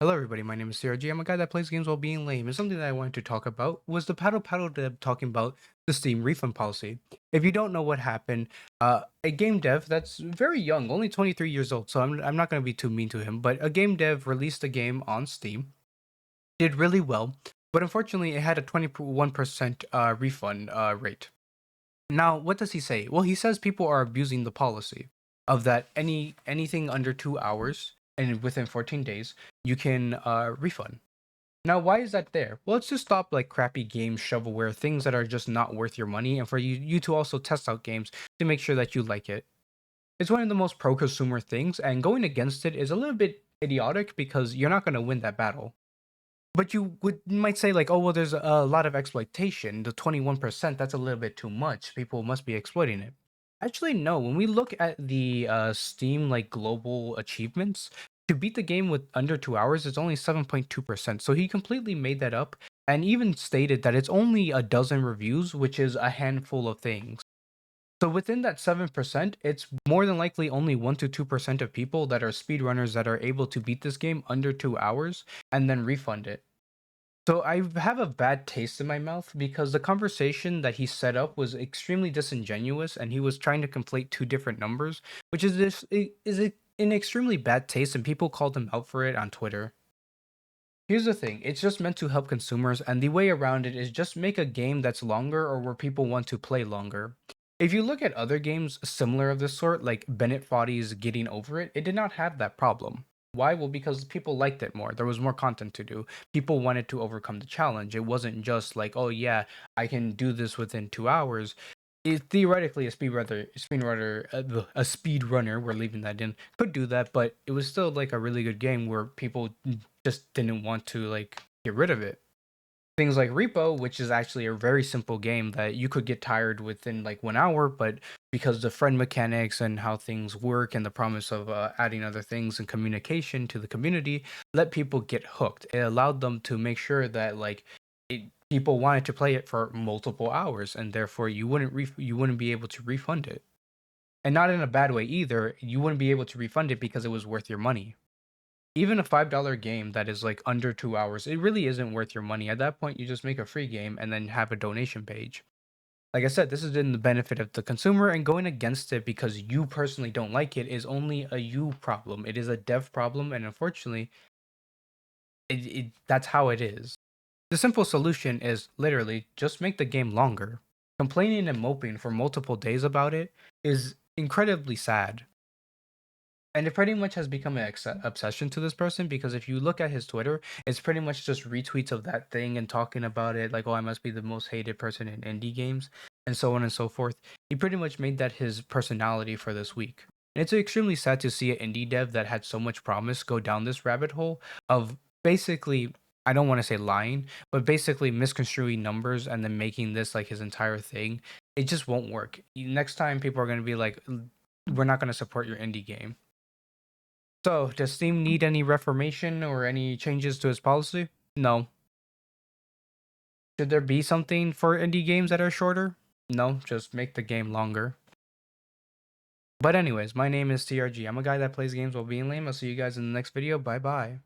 Hello everybody, my name is CRG. I'm a guy that plays games while being lame, and something that I wanted to talk about was the Paddle dev talking about the Steam refund policy. If you don't know what happened, a game dev that's very young, only 23 years old, so I'm not going to be too mean to him, but a game dev released a game on Steam, did really well, but unfortunately it had a 21% refund rate. Now, what does he say? Well, he says people are abusing the policy of that anything under 2 hours and within 14 days you can refund. Now, why is that there? Well, it's to stop like crappy games, shovelware, things that are just not worth your money, and for you to also test out games to make sure that you like it. It's one of the most pro-consumer things, and going against it is a little bit idiotic because you're not going to win that battle. But you might say like, oh well, there's a lot of exploitation. The 21%, that's a little bit too much. People must be exploiting it. Actually, no. When we look at the Steam like global achievements, to beat the game with under 2 hours, it's only 7.2%. So he completely made that up and even stated that it's only a dozen reviews, which is a handful of things. So within that 7%, it's more than likely only 1 to 2% of people that are speedrunners that are able to beat this game under 2 hours and then refund it. So I have a bad taste in my mouth because the conversation that he set up was extremely disingenuous, and he was trying to conflate two different numbers, which is an extremely bad taste, and people called him out for it on Twitter. Here's the thing, it's just meant to help consumers, and the way around it is just make a game that's longer or where people want to play longer. If you look at other games similar of this sort, like Bennett Foddy's Getting Over It, it did not have that problem. Why? Well, because people liked it more. There was more content to do. People wanted to overcome the challenge. It wasn't just like, oh yeah, I can do this within 2 hours. Theoretically, a speed runner, we're leaving that in, could do that, but it was still like a really good game where people just didn't want to like get rid of it. Things like Repo, which is actually a very simple game that you could get tired within like 1 hour, but because the friend mechanics and how things work and the promise of adding other things and communication to the community let people get hooked. It allowed them to make sure that people wanted to play it for multiple hours, and therefore you wouldn't be able to refund it, and not in a bad way either. You wouldn't be able to refund it because it was worth your money. Even a $5 game that is like under 2 hours, it really isn't worth your money. At that point, you just make a free game and then have a donation page. Like I said, this is in the benefit of the consumer, and going against it because you personally don't like it is only a you problem. It is a dev problem, and unfortunately, that's how it is. The simple solution is literally just make the game longer. Complaining and moping for multiple days about it is incredibly sad. And it pretty much has become an obsession to this person because if you look at his Twitter, it's pretty much just retweets of that thing and talking about it like, oh, I must be the most hated person in indie games, and so on and so forth. He pretty much made that his personality for this week. And it's extremely sad to see an indie dev that had so much promise go down this rabbit hole of basically, I don't want to say lying, but basically misconstruing numbers and then making this like his entire thing. It just won't work. Next time, people are going to be like, we're not going to support your indie game. So, does Steam need any reformation or any changes to its policy? No. Should there be something for indie games that are shorter? No, just make the game longer. But anyways, my name is TRG. I'm a guy that plays games while being lame. I'll see you guys in the next video. Bye bye.